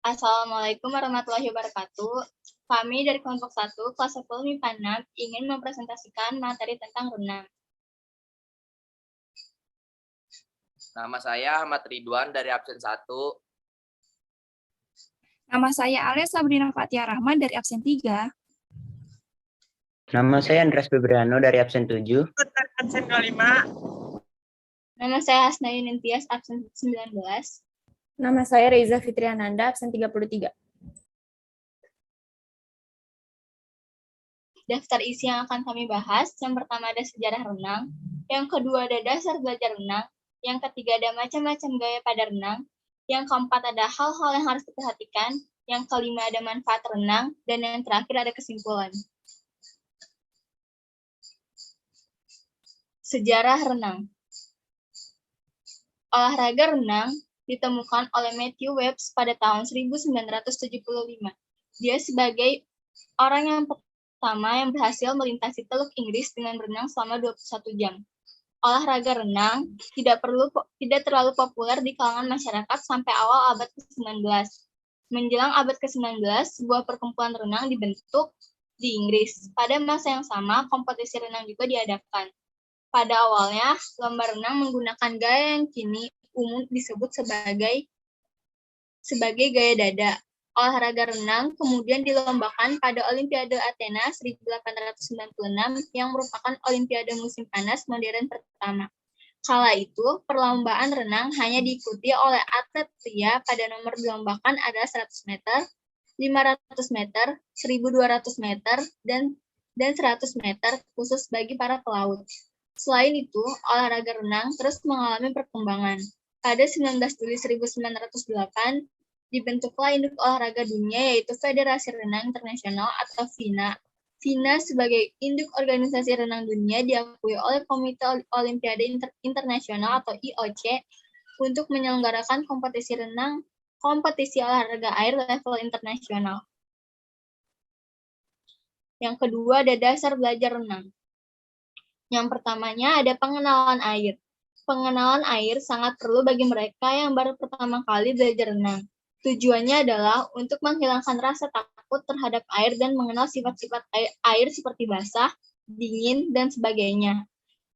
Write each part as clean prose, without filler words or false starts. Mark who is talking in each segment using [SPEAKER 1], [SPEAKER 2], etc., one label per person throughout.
[SPEAKER 1] Assalamualaikum warahmatullahi wabarakatuh. Kami dari kelompok 1, kelas 10 MIPA 6, ingin mempresentasikan materi tentang renang.
[SPEAKER 2] Nama saya Ahmad Ridwan dari absen 1.
[SPEAKER 3] Nama saya Alia Sabrina Fatia Rahman dari absen 3.
[SPEAKER 4] Nama saya Andreas Febriano dari absen 7.
[SPEAKER 5] Absen 25.
[SPEAKER 1] Nama saya Hasnayun Intias, absen 19.
[SPEAKER 6] Nama saya Reza Fitriananda, absen 33.
[SPEAKER 1] Daftar isi yang akan kami bahas, yang pertama ada sejarah renang, yang kedua ada dasar belajar renang, yang ketiga ada macam-macam gaya pada renang, yang keempat ada hal-hal yang harus diperhatikan, yang kelima ada manfaat renang, dan yang terakhir ada kesimpulan. Sejarah renang. Olahraga renang ditemukan oleh Matthew Webber pada tahun 1975. Dia sebagai orang yang pertama yang berhasil melintasi Teluk Inggris dengan berenang selama 21 jam. Olahraga renang tidak terlalu populer di kalangan masyarakat sampai awal abad ke-19. Menjelang abad ke-19, sebuah perkumpulan renang dibentuk di Inggris. Pada masa yang sama, kompetisi renang juga diadakan. Pada awalnya, lomba renang menggunakan gaya yang kini umum disebut sebagai gaya dada. Olahraga renang kemudian dilombakan pada Olimpiade Athena 1896 yang merupakan Olimpiade musim panas modern pertama. Kala itu, perlombaan renang hanya diikuti oleh atlet pria pada nomor dilombakan adalah 100 meter, 500 meter, 1200 meter, dan 100 meter khusus bagi para pelaut. Selain itu, olahraga renang terus mengalami perkembangan. Pada 19 Juli 1908, dibentuklah induk olahraga dunia yaitu Federasi Renang Internasional atau FINA. FINA sebagai induk organisasi renang dunia diakui oleh Komite Olimpiade Internasional atau IOC untuk menyelenggarakan kompetisi olahraga air level internasional. Yang kedua ada dasar belajar renang. Yang pertamanya ada pengenalan air. Pengenalan air sangat perlu bagi mereka yang baru pertama kali belajar renang. Tujuannya adalah untuk menghilangkan rasa takut terhadap air dan mengenal sifat-sifat air seperti basah, dingin, dan sebagainya.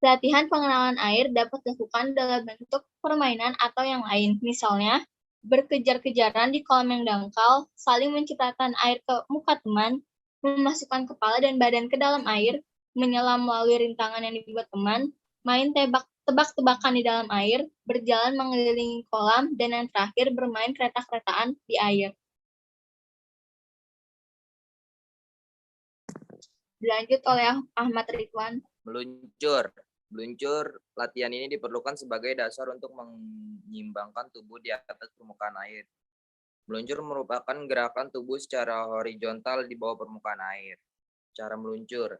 [SPEAKER 1] Latihan pengenalan air dapat dilakukan dalam bentuk permainan atau yang lain. Misalnya, berkejar-kejaran di kolam yang dangkal, saling mencipratan air ke muka teman, memasukkan kepala dan badan ke dalam air, menyelam melalui rintangan yang dibuat teman, main tebak-tebakan di dalam air, berjalan mengelilingi kolam, dan yang terakhir bermain kereta-keretaan di air. Dilanjut oleh Ahmad Ridwan.
[SPEAKER 2] Meluncur, latihan ini diperlukan sebagai dasar untuk menyimbangkan tubuh di atas permukaan air. Meluncur merupakan gerakan tubuh secara horizontal di bawah permukaan air. Cara meluncur.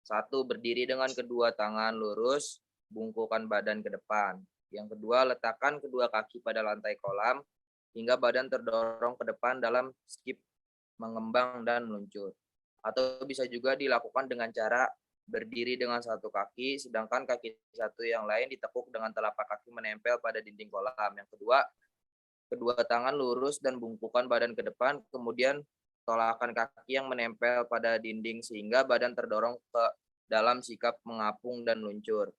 [SPEAKER 2] 1. Berdiri dengan kedua tangan lurus, bungkukan badan ke depan. Yang kedua, letakkan kedua kaki pada lantai kolam, hingga badan terdorong ke depan dalam skip, mengembang, dan meluncur. Atau bisa juga dilakukan dengan cara berdiri dengan satu kaki, sedangkan kaki satu yang lain ditekuk dengan telapak kaki menempel pada dinding kolam. Yang kedua, kedua tangan lurus dan bungkukan badan ke depan, kemudian tolakan kaki yang menempel pada dinding sehingga badan terdorong ke dalam sikap mengapung dan luncur.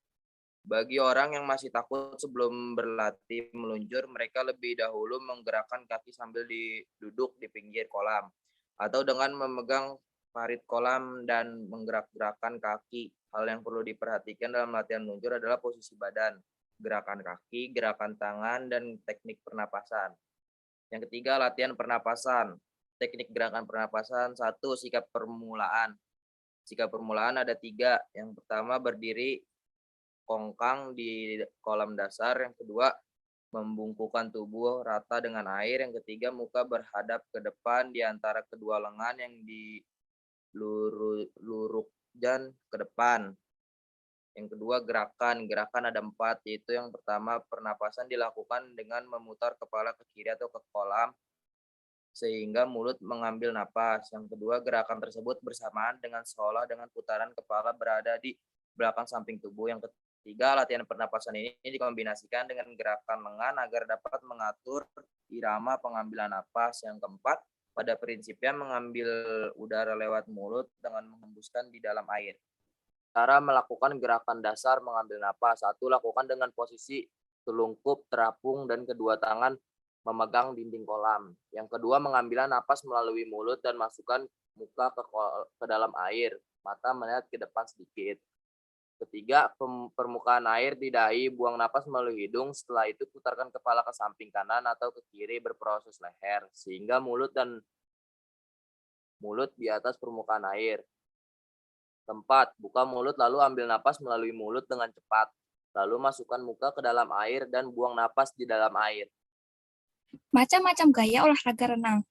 [SPEAKER 2] Bagi orang yang masih takut sebelum berlatih meluncur, mereka lebih dahulu menggerakkan kaki sambil duduk di pinggir kolam atau dengan memegang parit kolam dan menggerak-gerakkan kaki. Hal yang perlu diperhatikan dalam latihan meluncur adalah posisi badan, gerakan kaki, gerakan tangan, dan teknik pernapasan. Yang ketiga, latihan pernapasan. Teknik gerakan pernapasan. 1. Sikap permulaan. Sikap permulaan ada 3. Yang pertama, berdiri kongkang di kolam dasar. Yang kedua, membungkukkan tubuh rata dengan air. Yang ketiga, muka berhadap ke depan di antara kedua lengan yang dilurukkan ke depan. Yang kedua, gerakan ada 4, yaitu yang pertama, pernapasan dilakukan dengan memutar kepala ke kiri atau ke kolam sehingga mulut mengambil napas. Yang kedua, gerakan tersebut bersamaan dengan seolah dengan putaran kepala berada di belakang samping tubuh. Yang Tiga, latihan pernapasan ini dikombinasikan dengan gerakan lengan agar dapat mengatur irama pengambilan napas. Yang keempat, pada prinsipnya mengambil udara lewat mulut dengan menghembuskan di dalam air. Cara melakukan gerakan dasar mengambil napas. Satu, lakukan dengan posisi telungkup, terapung, dan kedua tangan memegang dinding kolam. Yang kedua, mengambil napas melalui mulut dan masukkan muka ke dalam air. Mata melihat ke depan sedikit. Ketiga, permukaan air di dahi, buang napas melalui hidung. Setelah itu putarkan kepala ke samping kanan atau ke kiri berproses leher, sehingga mulut di atas permukaan air. Keempat, buka mulut lalu ambil napas melalui mulut dengan cepat. Lalu masukkan muka ke dalam air dan buang napas di dalam air.
[SPEAKER 3] Macam-macam gaya olahraga renang.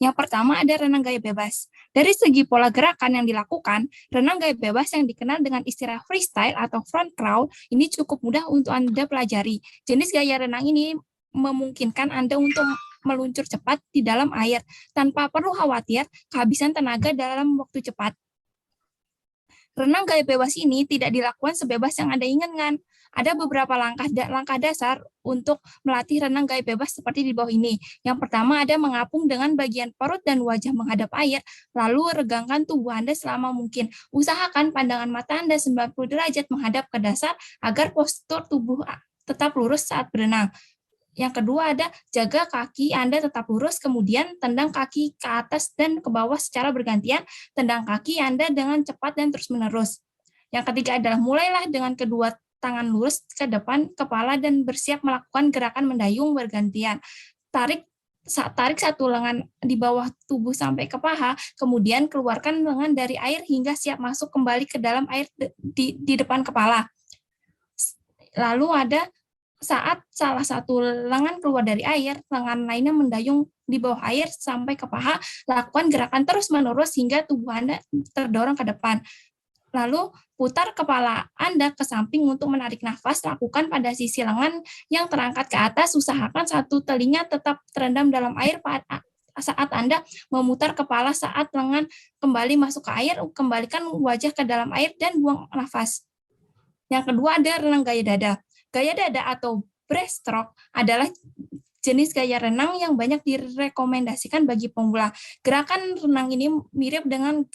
[SPEAKER 3] Yang pertama ada renang gaya bebas. Dari segi pola gerakan yang dilakukan, renang gaya bebas yang dikenal dengan istilah freestyle atau front crawl ini cukup mudah untuk Anda pelajari. Jenis gaya renang ini memungkinkan Anda untuk meluncur cepat di dalam air tanpa perlu khawatir kehabisan tenaga dalam waktu cepat. Renang gaya bebas ini tidak dilakukan sebebas yang Anda inginkan. Ada beberapa langkah dasar untuk melatih renang gaya bebas seperti di bawah ini. Yang pertama ada mengapung dengan bagian perut dan wajah menghadap air, lalu regangkan tubuh Anda selama mungkin. Usahakan pandangan mata Anda 90 derajat menghadap ke dasar agar postur tubuh tetap lurus saat berenang. Yang kedua ada jaga kaki Anda tetap lurus, kemudian tendang kaki ke atas dan ke bawah secara bergantian, tendang kaki Anda dengan cepat dan terus-menerus. Yang ketiga adalah mulailah dengan kedua tangan lurus ke depan kepala dan bersiap melakukan gerakan mendayung bergantian. Tarik satu lengan di bawah tubuh sampai ke paha, kemudian keluarkan lengan dari air hingga siap masuk kembali ke dalam air di depan kepala. Lalu ada saat salah satu lengan keluar dari air, lengan lainnya mendayung di bawah air sampai ke paha, lakukan gerakan terus-menerus hingga tubuh Anda terdorong ke depan. Lalu putar kepala Anda ke samping untuk menarik nafas, lakukan pada sisi lengan yang terangkat ke atas, usahakan satu telinga tetap terendam dalam air saat Anda memutar kepala saat lengan kembali masuk ke air, kembalikan wajah ke dalam air dan buang nafas. Yang kedua ada renang gaya dada. Gaya dada atau breaststroke adalah jenis gaya renang yang banyak direkomendasikan bagi pemula. Gerakan renang ini mirip dengan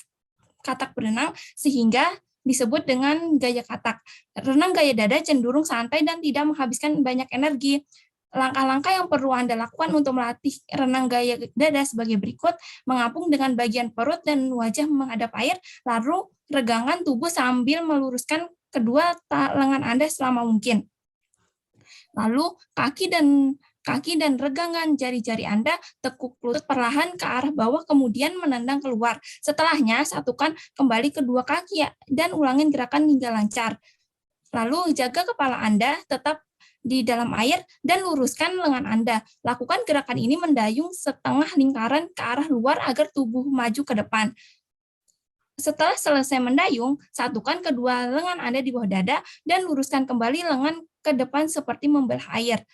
[SPEAKER 3] katak berenang sehingga disebut dengan gaya katak. Renang gaya dada cenderung santai dan tidak menghabiskan banyak energi. Langkah-langkah yang perlu Anda lakukan untuk melatih renang gaya dada sebagai berikut: mengapung dengan bagian perut dan wajah menghadap air, lalu regangkan tubuh sambil meluruskan kedua lengan Anda selama mungkin. Lalu kaki dan regangkan jari-jari Anda, tekuk lutut perlahan ke arah bawah, kemudian menendang keluar. Setelahnya, satukan kembali kedua kaki dan ulangin gerakan hingga lancar. Lalu jaga kepala Anda tetap di dalam air dan luruskan lengan Anda. Lakukan gerakan ini mendayung setengah lingkaran ke arah luar agar tubuh maju ke depan. Setelah selesai mendayung, satukan kedua lengan Anda di bawah dada dan luruskan kembali lengan ke depan seperti membelah air.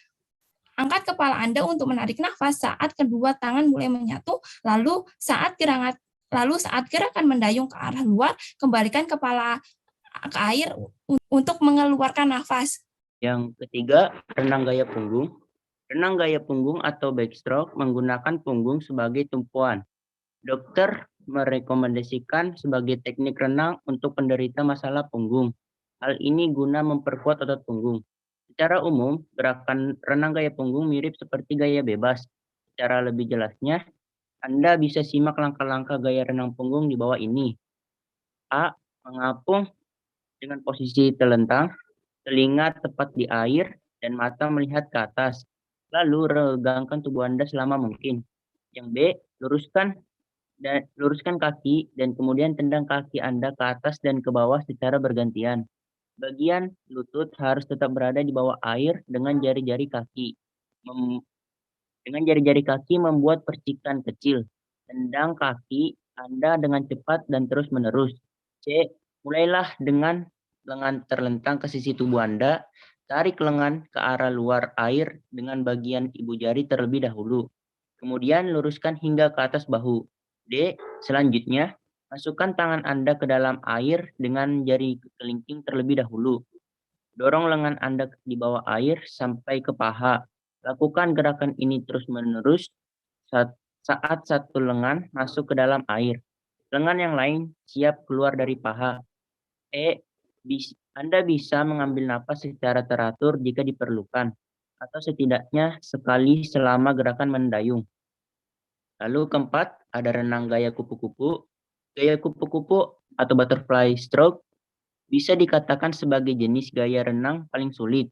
[SPEAKER 3] Angkat kepala Anda untuk menarik nafas saat kedua tangan mulai menyatu, lalu saat gerakan mendayung ke arah luar, kembalikan kepala ke air untuk mengeluarkan nafas.
[SPEAKER 4] Yang ketiga, renang gaya punggung. Renang gaya punggung atau backstroke menggunakan punggung sebagai tumpuan. Dokter merekomendasikan sebagai teknik renang untuk penderita masalah punggung. Hal ini guna memperkuat otot punggung. Secara umum, gerakan renang gaya punggung mirip seperti gaya bebas. Secara lebih jelasnya, Anda bisa simak langkah-langkah gaya renang punggung di bawah ini. A. Mengapung dengan posisi telentang, telinga tepat di air, dan mata melihat ke atas. Lalu regangkan tubuh Anda selama mungkin. Yang B. Luruskan kaki dan kemudian tendang kaki Anda ke atas dan ke bawah secara bergantian. Bagian lutut harus tetap berada di bawah air dengan jari-jari kaki. Membuat percikan kecil. Tendang kaki Anda dengan cepat dan terus-menerus. C. Mulailah dengan lengan terlentang ke sisi tubuh Anda. Tarik lengan ke arah luar air dengan bagian ibu jari terlebih dahulu. Kemudian luruskan hingga ke atas bahu. D. Selanjutnya, Masukkan tangan Anda ke dalam air dengan jari kelingking terlebih dahulu. Dorong lengan Anda di bawah air sampai ke paha. Lakukan gerakan ini terus-menerus saat satu lengan masuk ke dalam air. Lengan yang lain siap keluar dari paha. Anda bisa mengambil napas secara teratur jika diperlukan, atau setidaknya sekali selama gerakan mendayung. Lalu keempat, ada renang gaya kupu-kupu. Gaya kupu-kupu atau butterfly stroke bisa dikatakan sebagai jenis gaya renang paling sulit.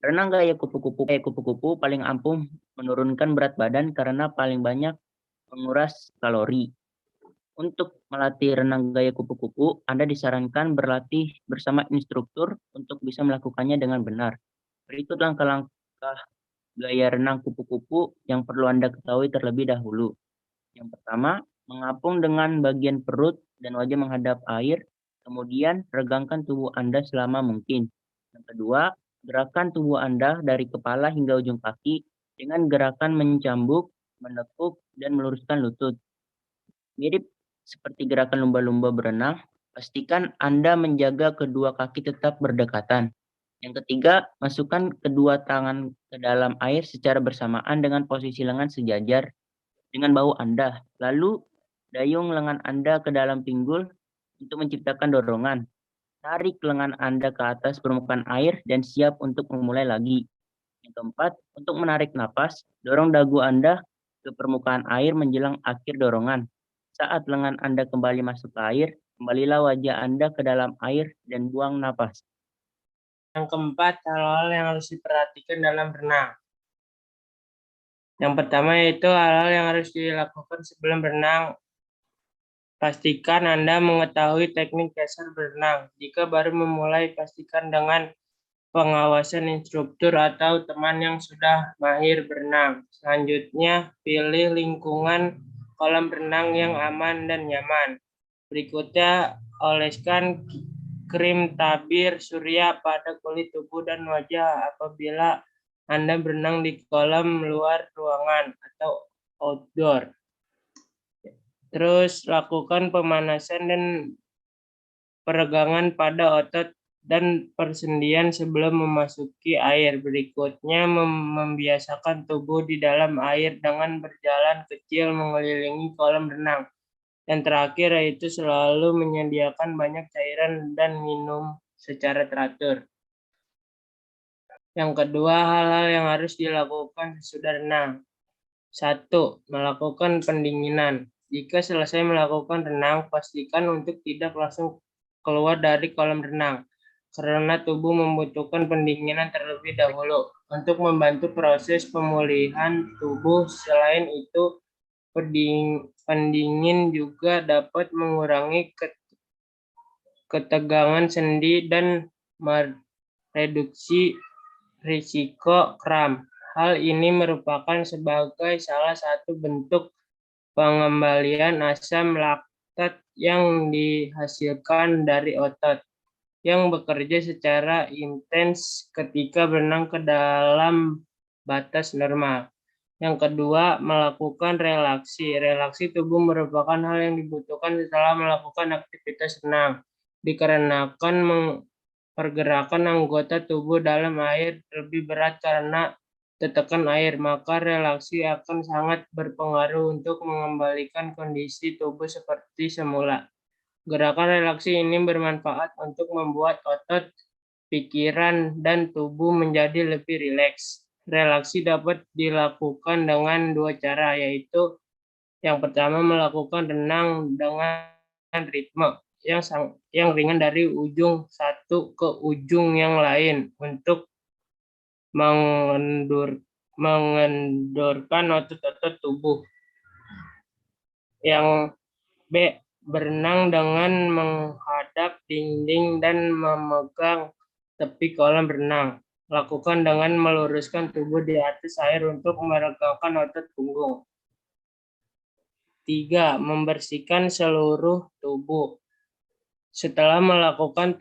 [SPEAKER 4] Renang gaya kupu-kupu paling ampuh menurunkan berat badan karena paling banyak menguras kalori. Untuk melatih renang gaya kupu-kupu, Anda disarankan berlatih bersama instruktur untuk bisa melakukannya dengan benar. Berikut langkah-langkah gaya renang kupu-kupu yang perlu Anda ketahui terlebih dahulu. Yang pertama, mengapung dengan bagian perut dan wajah menghadap air, kemudian regangkan tubuh Anda selama mungkin. Yang kedua, gerakan tubuh Anda dari kepala hingga ujung kaki dengan gerakan mencambuk, menekuk, dan meluruskan lutut. Mirip seperti gerakan lumba-lumba berenang, pastikan Anda menjaga kedua kaki tetap berdekatan. Yang ketiga, masukkan kedua tangan ke dalam air secara bersamaan dengan posisi lengan sejajar dengan bahu Anda. Lalu, dayung lengan Anda ke dalam pinggul untuk menciptakan dorongan. Tarik lengan Anda ke atas permukaan air dan siap untuk memulai lagi. Yang keempat, untuk menarik napas, dorong dagu Anda ke permukaan air menjelang akhir dorongan. Saat lengan Anda kembali masuk ke air, kembalilah wajah Anda ke dalam air dan buang napas.
[SPEAKER 5] Yang keempat, hal-hal yang harus diperhatikan dalam berenang. Yang pertama yaitu hal-hal yang harus dilakukan sebelum berenang. Pastikan Anda mengetahui teknik dasar berenang. Jika baru memulai, pastikan dengan pengawasan instruktur atau teman yang sudah mahir berenang. Selanjutnya, pilih lingkungan kolam renang yang aman dan nyaman. Berikutnya, oleskan krim tabir surya pada kulit tubuh dan wajah apabila Anda berenang di kolam luar ruangan atau outdoor. Terus lakukan pemanasan dan peregangan pada otot dan persendian sebelum memasuki air. Berikutnya, membiasakan tubuh di dalam air dengan berjalan kecil mengelilingi kolam renang. Dan terakhir yaitu selalu menyediakan banyak cairan dan minum secara teratur. Yang kedua, hal-hal yang harus dilakukan sesudah renang. 1. Melakukan pendinginan. Jika selesai melakukan renang, pastikan untuk tidak langsung keluar dari kolam renang, karena tubuh membutuhkan pendinginan terlebih dahulu untuk membantu proses pemulihan tubuh. Selain itu, pendingin juga dapat mengurangi ketegangan sendi dan mereduksi risiko kram. Hal ini merupakan sebagai salah satu bentuk pengembalian asam laktat yang dihasilkan dari otot yang bekerja secara intens ketika berenang ke dalam batas normal. Yang kedua, melakukan relaksi. Relaksi tubuh merupakan hal yang dibutuhkan setelah melakukan aktivitas renang, dikarenakan pergerakan anggota tubuh dalam air lebih berat karena tetekan air, maka relaksi akan sangat berpengaruh untuk mengembalikan kondisi tubuh seperti semula. Gerakan relaksi ini bermanfaat untuk membuat otot, pikiran, dan tubuh menjadi lebih rileks. Relaksi dapat dilakukan dengan dua cara, yaitu yang pertama melakukan renang dengan ritme yang ringan dari ujung satu ke ujung yang lain untuk mengendorkan otot-otot tubuh. Yang B. Berenang dengan menghadap dinding dan memegang tepi kolam renang. Lakukan dengan meluruskan tubuh di atas air untuk meregangkan otot punggung. 3. Membersihkan seluruh tubuh. Setelah melakukan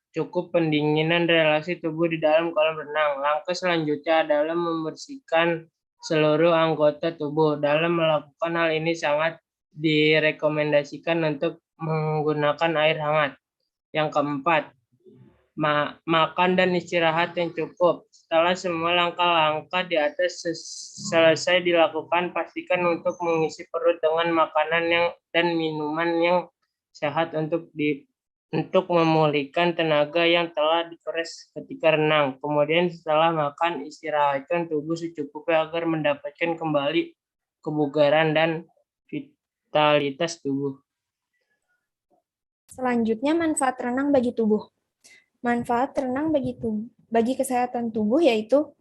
[SPEAKER 5] cukup pendinginan relasi tubuh di dalam kolam renang, langkah selanjutnya adalah membersihkan seluruh anggota tubuh. Dalam melakukan hal ini sangat direkomendasikan untuk menggunakan air hangat. Yang keempat, makan dan istirahat yang cukup. Setelah semua langkah-langkah di atas selesai dilakukan, pastikan untuk mengisi perut dengan makanan dan minuman yang sehat untuk memulihkan tenaga yang telah dikuras ketika renang. Kemudian setelah makan, istirahatkan tubuh secukupnya agar mendapatkan kembali kebugaran dan vitalitas tubuh.
[SPEAKER 6] Selanjutnya, manfaat renang bagi tubuh. Manfaat renang bagi kesehatan tubuh yaitu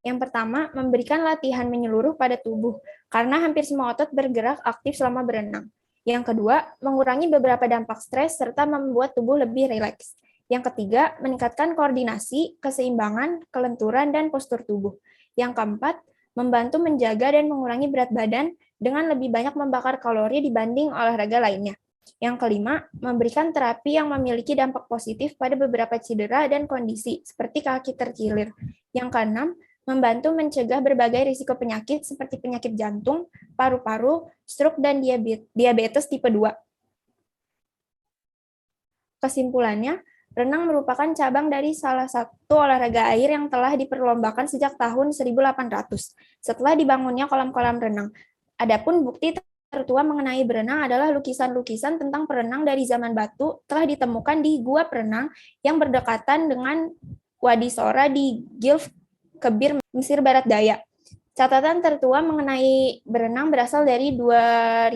[SPEAKER 6] yang pertama, memberikan latihan menyeluruh pada tubuh, karena hampir semua otot bergerak aktif selama berenang. Yang kedua, mengurangi beberapa dampak stres serta membuat tubuh lebih rileks. Yang ketiga, meningkatkan koordinasi, keseimbangan, kelenturan, dan postur tubuh. Yang keempat, membantu menjaga dan mengurangi berat badan dengan lebih banyak membakar kalori dibanding olahraga lainnya. Yang kelima, memberikan terapi yang memiliki dampak positif pada beberapa cedera dan kondisi, seperti kaki terkilir. Yang keenam, membantu mencegah berbagai risiko penyakit seperti penyakit jantung, paru-paru, stroke, dan diabetes tipe 2. Kesimpulannya, renang merupakan cabang dari salah satu olahraga air yang telah diperlombakan sejak tahun 1800, setelah dibangunnya kolam-kolam renang. Adapun bukti tertua mengenai berenang adalah lukisan-lukisan tentang perenang dari zaman batu telah ditemukan di Gua Perenang yang berdekatan dengan Wadi Sora di Gilf Kebir, Mesir Barat Daya. Catatan tertua mengenai berenang berasal dari 2000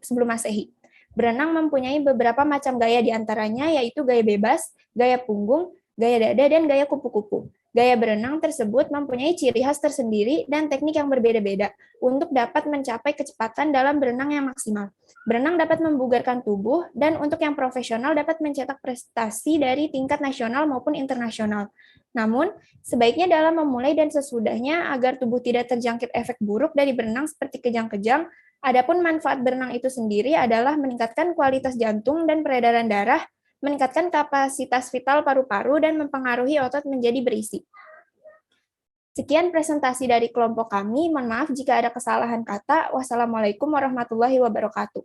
[SPEAKER 6] sebelum Masehi. Berenang mempunyai beberapa macam gaya diantaranya yaitu gaya bebas, gaya punggung, gaya dada, dan gaya kupu-kupu. Gaya berenang tersebut mempunyai ciri khas tersendiri dan teknik yang berbeda-beda untuk dapat mencapai kecepatan dalam berenang yang maksimal. Berenang dapat membugarkan tubuh dan untuk yang profesional dapat mencetak prestasi dari tingkat nasional maupun internasional. Namun, sebaiknya dalam memulai dan sesudahnya agar tubuh tidak terjangkit efek buruk dari berenang seperti kejang-kejang. Adapun manfaat berenang itu sendiri adalah meningkatkan kualitas jantung dan peredaran darah, meningkatkan kapasitas vital paru-paru, dan mempengaruhi otot menjadi berisi. Sekian presentasi dari kelompok kami. Mohon maaf jika ada kesalahan kata. Wassalamualaikum warahmatullahi wabarakatuh.